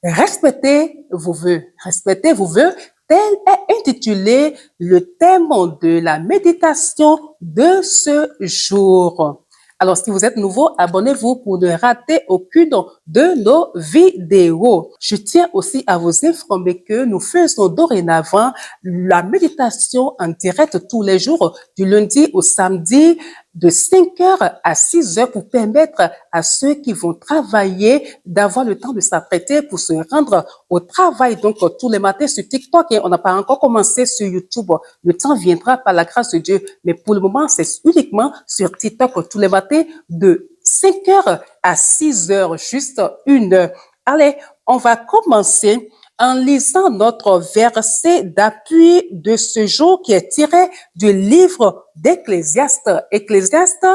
Respectez vos vœux. Respectez vos vœux. Tel est intitulé le thème de la méditation de ce jour. Alors, si vous êtes nouveau, abonnez-vous pour ne rater aucune de nos vidéos. Je tiens aussi à vous informer que nous faisons dorénavant la méditation en direct tous les jours, du lundi au samedi, de 5h à 6h pour permettre à ceux qui vont travailler d'avoir le temps de s'apprêter pour se rendre au travail. Donc, tous les matins sur TikTok, et on n'a pas encore commencé sur YouTube. Le temps viendra par la grâce de Dieu. Mais pour le moment, c'est uniquement sur TikTok tous les matins de 5h à 6h, juste 1 heure. Allez, on va commencer en lisant notre verset d'appui de ce jour qui est tiré du livre d'Ecclésiaste. Ecclésiaste,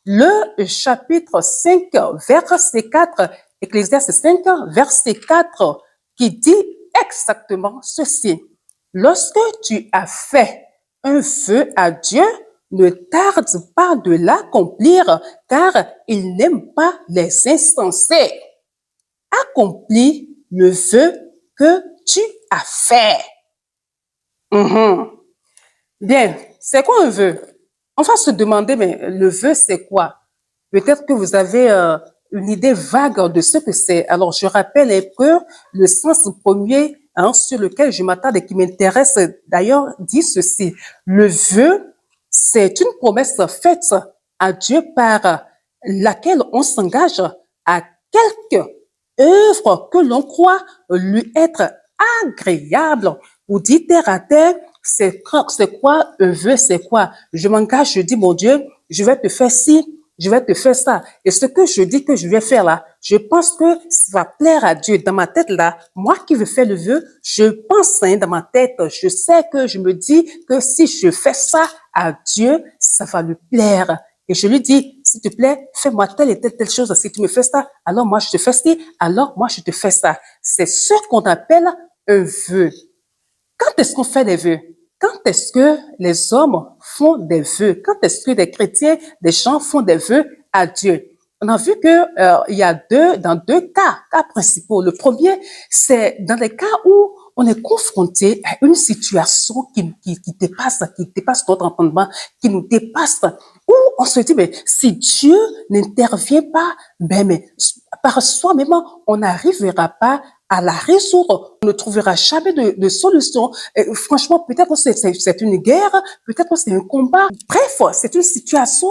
le chapitre 5, verset 4. Ecclésiaste 5, verset 4, qui dit exactement ceci. Lorsque tu as fait un vœu à Dieu, ne tarde pas de l'accomplir, car il n'aime pas les insensés. Accomplis le vœu que tu as fait. Bien, c'est quoi un vœu? On va se demander, mais le vœu, c'est quoi? Peut-être que vous avez une idée vague de ce que c'est. Alors, je rappelle que le sens premier sur lequel je m'attarde et qui m'intéresse d'ailleurs dit ceci. Le vœu, c'est une promesse faite à Dieu par laquelle on s'engage à quelque œuvre que l'on croit lui être agréable. Ou dit terre à terre, c'est quoi un vœu, c'est quoi? Je m'engage, je dis, mon Dieu, je vais te faire ci, je vais te faire ça. Et ce que je dis que je vais faire là, je pense que ça va plaire à Dieu. Dans ma tête là, moi qui veux faire le vœu, je pense dans ma tête, je sais que je me dis que si je fais ça à Dieu, ça va lui plaire. Et je lui dis, s'il te plaît, fais-moi telle et telle chose. Si tu me fais ça, alors moi je te fais ci, alors moi je te fais ça. C'est ce qu'on appelle un vœu. Quand est-ce qu'on fait des vœux? Quand est-ce que les hommes font des vœux? Quand est-ce que des chrétiens, des gens font des vœux à Dieu? On a vu que il y a dans deux cas principaux. Le premier, c'est dans les cas où on est confronté à une situation qui dépasse notre entendement, qui nous dépasse, où on se dit, mais si Dieu n'intervient pas, mais par soi-même, on n'arrivera pas à la résoudre. On ne trouvera jamais de solution. Et franchement, peut-être que c'est une guerre, peut-être que c'est un combat. Bref, c'est une situation,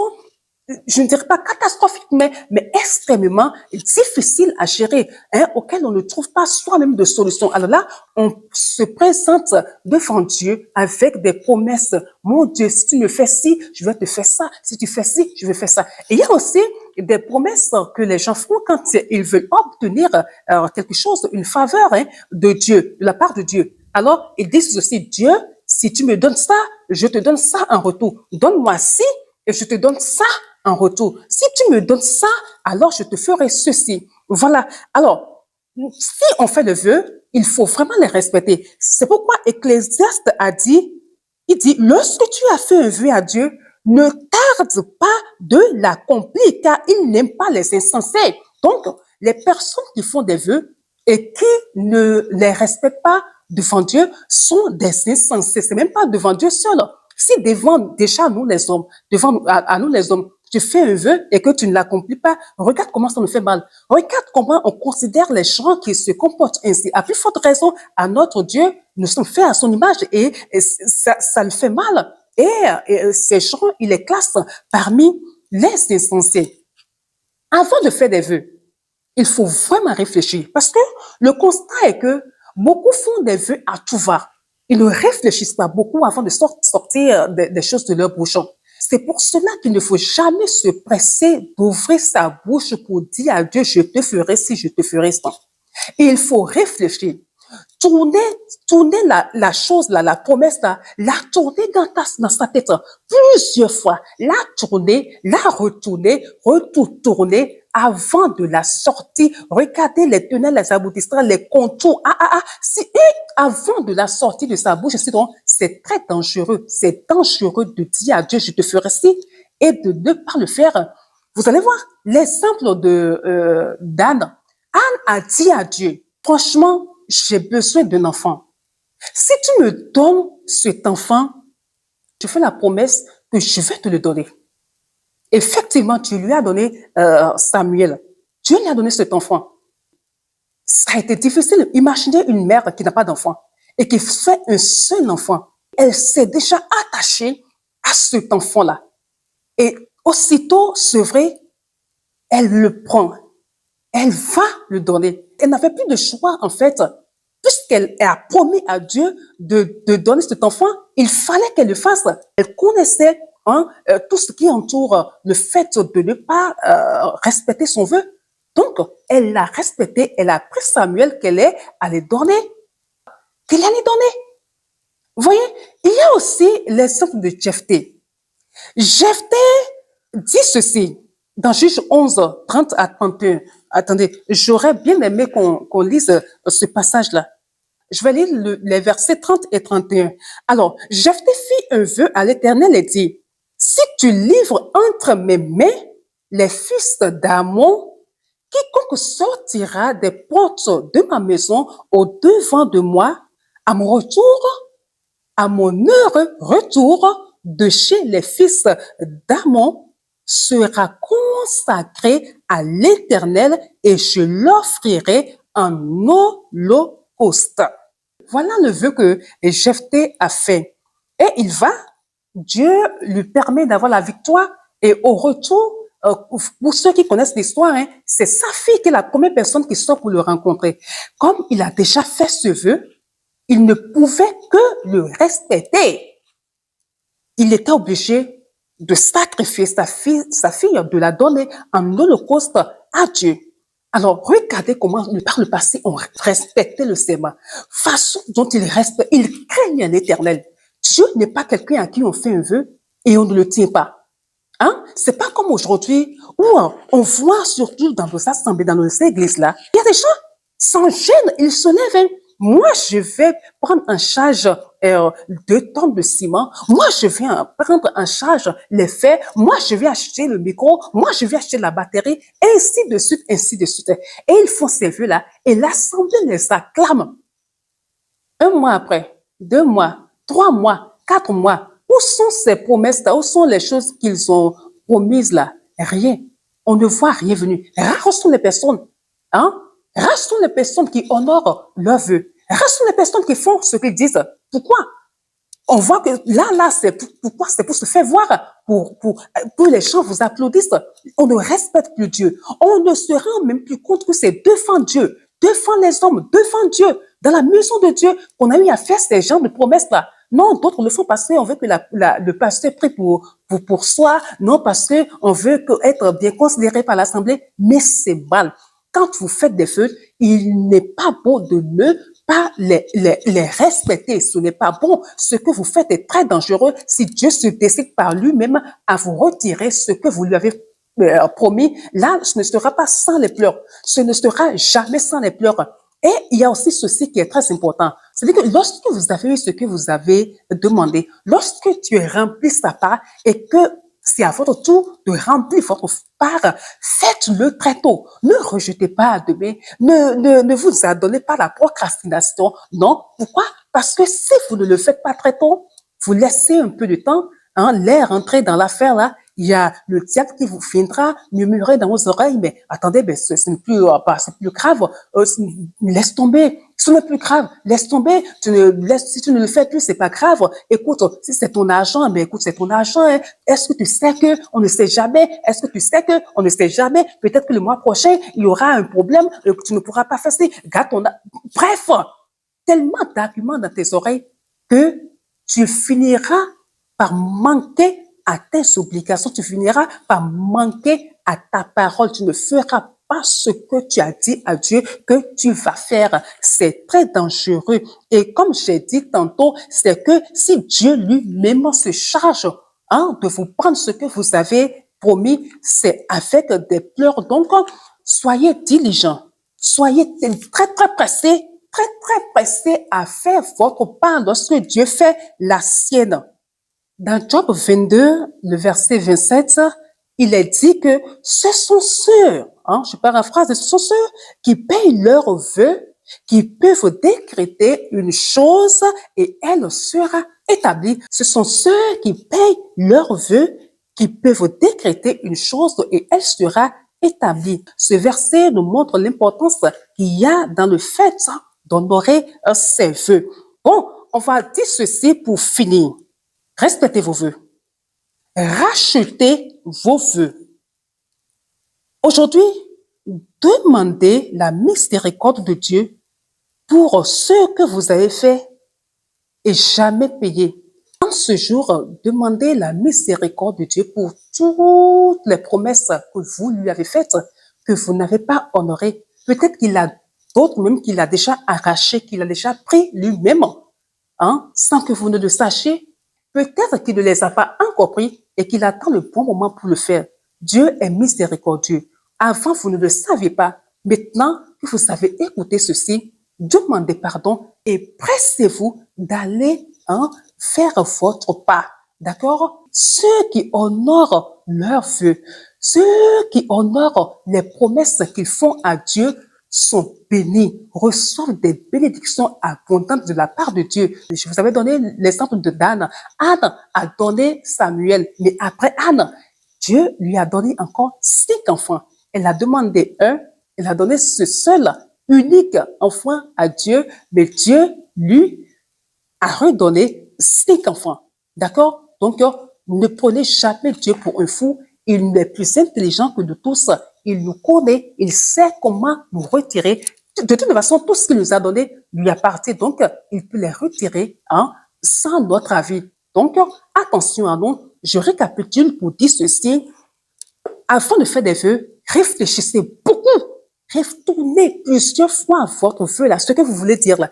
je ne dirais pas catastrophique, mais extrêmement difficile à gérer, auquel on ne trouve pas soi-même de solution. Alors là, on se présente devant Dieu avec des promesses. Mon Dieu, si tu me fais ci, je vais te faire ça. Si tu fais ci, je vais faire ça. Et il y a aussi des promesses que les gens font quand ils veulent obtenir quelque chose, une faveur de Dieu, de la part de Dieu. Alors, ils disent aussi, Dieu, si tu me donnes ça, je te donne ça en retour. Donne-moi ci et je te donne ça en retour. Si tu me donnes ça, alors je te ferai ceci. Voilà. Alors, si on fait le vœu, il faut vraiment les respecter. C'est pourquoi Ecclésiaste a dit, il dit, lorsque tu as fait un vœu à Dieu, ne tarde pas de l'accomplir, car il n'aime pas les insensés. Donc, les personnes qui font des vœux et qui ne les respectent pas devant Dieu sont des insensés. C'est même pas devant Dieu seul. Si devant déjà nous les hommes, devant à nous les hommes, tu fais un vœu et que tu ne l'accomplis pas, regarde comment ça nous fait mal. Regarde comment on considère les gens qui se comportent ainsi. À plus forte raison, à notre Dieu, nous sommes faits à son image et ça le fait mal. Et ces gens, il les classe parmi les insensés. Avant de faire des vœux, il faut vraiment réfléchir parce que le constat est que beaucoup font des vœux à tout va. Ils ne réfléchissent pas beaucoup avant de sortir des choses de leur bouchon. C'est pour cela qu'il ne faut jamais se presser d'ouvrir sa bouche pour dire à Dieu, je te ferai ci, je te ferai ça. Et il faut réfléchir. Tourner la chose là, la promesse là, la tourner dans sa tête plusieurs fois, la tourner, la retourner, retourner avant de la sortir. Regardez les tenants, les aboutissants, les contours. Avant de la sortie de sa bouche, c'est très dangereux. C'est dangereux de dire à Dieu, je te ferai ci, et de ne pas le faire. Vous allez voir l'exemple d'Anne. Anne a dit à Dieu, franchement, j'ai besoin d'un enfant. Si tu me donnes cet enfant, je fais la promesse que je vais te le donner. Effectivement, tu lui as donné Samuel. Dieu lui a donné cet enfant. Ça a été difficile. Imaginez une mère qui n'a pas d'enfant et qui fait un seul enfant. Elle s'est déjà attachée à cet enfant-là. Et aussitôt, c'est vrai, elle le prend. Elle va le donner. Elle n'avait plus de choix, en fait. Puisqu'elle a promis à Dieu de donner cet enfant, il fallait qu'elle le fasse. Elle connaissait tout ce qui entoure le fait de ne pas respecter son vœu. Donc, elle l'a respecté, elle a pris Samuel qu'elle est allée donner, qu'elle allait donner. Vous voyez, il y a aussi l'exemple de Jephthé. Jephthé dit ceci dans Juge 11, 30 à 31. Attendez, j'aurais bien aimé qu'on lise ce passage-là. Je vais lire les versets 30 et 31. Alors, Jephthé fit un vœu à l'Éternel et dit, si tu livres entre mes mains les fils d'Ammon, quiconque sortira des portes de ma maison au devant de moi, à mon heureux retour de chez les fils d'Ammon, sera consacré à l'Éternel et je l'offrirai en holocauste. Voilà le vœu que Jephthé a fait. Et Dieu lui permet d'avoir la victoire et au retour, pour ceux qui connaissent l'histoire, c'est sa fille qui est la première personne qui sort pour le rencontrer. Comme il a déjà fait ce vœu, il ne pouvait que le respecter. Il était obligé de sacrifier sa fille, de la donner en holocauste à Dieu. Alors, regardez comment, par le passé, on respectait le serment. Façon dont il respecte, il craignent l'Éternel. Dieu n'est pas quelqu'un à qui on fait un vœu et on ne le tient pas. C'est pas comme aujourd'hui où on voit surtout dans nos assemblées, dans nos églises là, il y a des gens sans gêne, ils se lèvent. Moi, je vais prendre en charge 2 tonnes de ciment. Moi, je vais prendre en charge les faits. Moi, je vais acheter le micro. Moi, je vais acheter la batterie. Ainsi de suite, ainsi de suite. Et ils font ces vœux-là. Et l'assemblée les acclame. 1 mois après, 2 mois, 3 mois, 4 mois. Où sont ces promesses-là? Où sont les choses qu'ils ont promises là? Rien. On ne voit rien venir. Rares sont les personnes. Rares sont les personnes qui honorent leurs vœux. Rares sont les personnes qui font ce qu'ils disent. Pourquoi? On voit que là, c'est pourquoi? C'est pour se faire voir, pour les gens vous applaudissent. On ne respecte plus Dieu. On ne se rend même plus compte que c'est devant Dieu, devant les hommes, devant Dieu, dans la maison de Dieu, qu'on a eu à faire ces genres de promesses-là. Non, d'autres le font parce qu'on veut que le pasteur prie pour soi. Non, parce qu'on veut être bien considéré par l'assemblée. Mais c'est mal. Quand vous faites des vœux, il n'est pas bon de ne pas les respecter. Ce n'est pas bon. Ce que vous faites est très dangereux si Dieu se décide par lui-même à vous retirer ce que vous lui avez promis. Là, ce ne sera pas sans les pleurs. Ce ne sera jamais sans les pleurs. Et il y a aussi ceci qui est très important. C'est-à-dire que lorsque vous avez eu ce que vous avez demandé, lorsque tu as rempli sa part et que c'est à votre tour de remplir votre part, faites-le très tôt. Ne rejetez pas à demain. Ne vous adonnez pas à la procrastination. Non. Pourquoi? Parce que si vous ne le faites pas très tôt, vous laissez un peu de temps, l'air entrer dans l'affaire là, il y a le diable qui vous viendra murmurer dans vos oreilles, mais attendez, c'est plus grave, laisse tomber, ce n'est plus grave, laisse tomber, si tu ne le fais plus, c'est pas grave, écoute, si c'est ton argent, mais écoute, c'est ton argent, est-ce que tu sais que on ne sait jamais, est-ce que tu sais que on ne sait jamais, peut-être que le mois prochain, il y aura un problème, tu ne pourras pas faire ça, bref, tellement d'arguments dans tes oreilles que tu finiras par manquer à tes obligations, tu finiras par manquer à ta parole. Tu ne feras pas ce que tu as dit à Dieu que tu vas faire. C'est très dangereux. Et comme j'ai dit tantôt, c'est que si Dieu lui-même se charge de vous prendre ce que vous avez promis, c'est avec des pleurs. Donc, soyez diligents, soyez très, très pressés, très, très pressés à faire votre part lorsque Dieu fait la sienne. Dans Job 22, le verset 27, il est dit que ce sont ceux, je paraphrase, ce sont ceux qui payent leurs vœux qui peuvent décréter une chose et elle sera établie. Ce sont ceux qui payent leurs vœux qui peuvent décréter une chose et elle sera établie. Ce verset nous montre l'importance qu'il y a dans le fait d'honorer ses vœux. Bon, on va dire ceci pour finir. Respectez vos vœux. Rachetez vos vœux. Aujourd'hui, demandez la miséricorde de Dieu pour ce que vous avez fait et jamais payé. En ce jour, demandez la miséricorde de Dieu pour toutes les promesses que vous lui avez faites, que vous n'avez pas honorées. Peut-être qu'il a d'autres même qu'il a déjà arrachées, qu'il a déjà pris lui-même, sans que vous ne le sachiez. Peut-être qu'il ne les a pas encore pris et qu'il attend le bon moment pour le faire. Dieu est miséricordieux. Avant, vous ne le saviez pas. Maintenant que vous savez écouter ceci, demandez pardon et pressez-vous d'aller faire votre part. D'accord? Ceux qui honorent leurs vœux, ceux qui honorent les promesses qu'ils font à Dieu sont bénis, reçoivent des bénédictions abondantes de la part de Dieu. Je vous avais donné l'exemple de d'Anne. Anne a donné Samuel, mais après Anne, Dieu lui a donné encore 5 enfants. Elle a demandé un, elle a donné ce seul, unique enfant à Dieu, mais Dieu lui a redonné 5 enfants. D'accord? Donc, ne prenez jamais Dieu pour un fou. Il est plus intelligent que de tous. Il nous connaît. Il sait comment nous retirer. De toute façon, tout ce qu'il nous a donné lui appartient. Donc, il peut les retirer sans notre avis. Donc, attention à nous. Je récapitule pour dire ceci. Avant de faire des vœux, réfléchissez beaucoup. Retournez plusieurs fois votre vœu, là, ce que vous voulez dire, là.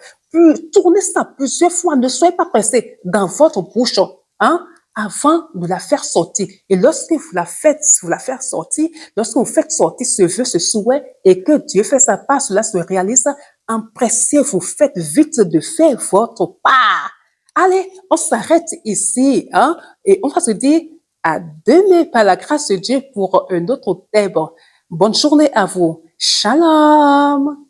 Tournez ça plusieurs fois. Ne soyez pas pressé dans votre bouche, avant de la faire sortir. Et lorsque vous la faites sortir, lorsque vous faites sortir ce vœu, ce souhait, et que Dieu fait sa part, cela se réalise, empressez-vous, faites vite de faire votre part. Allez, on s'arrête ici, et on va se dire à demain par la grâce de Dieu pour un autre thème. Bonne journée à vous. Shalom.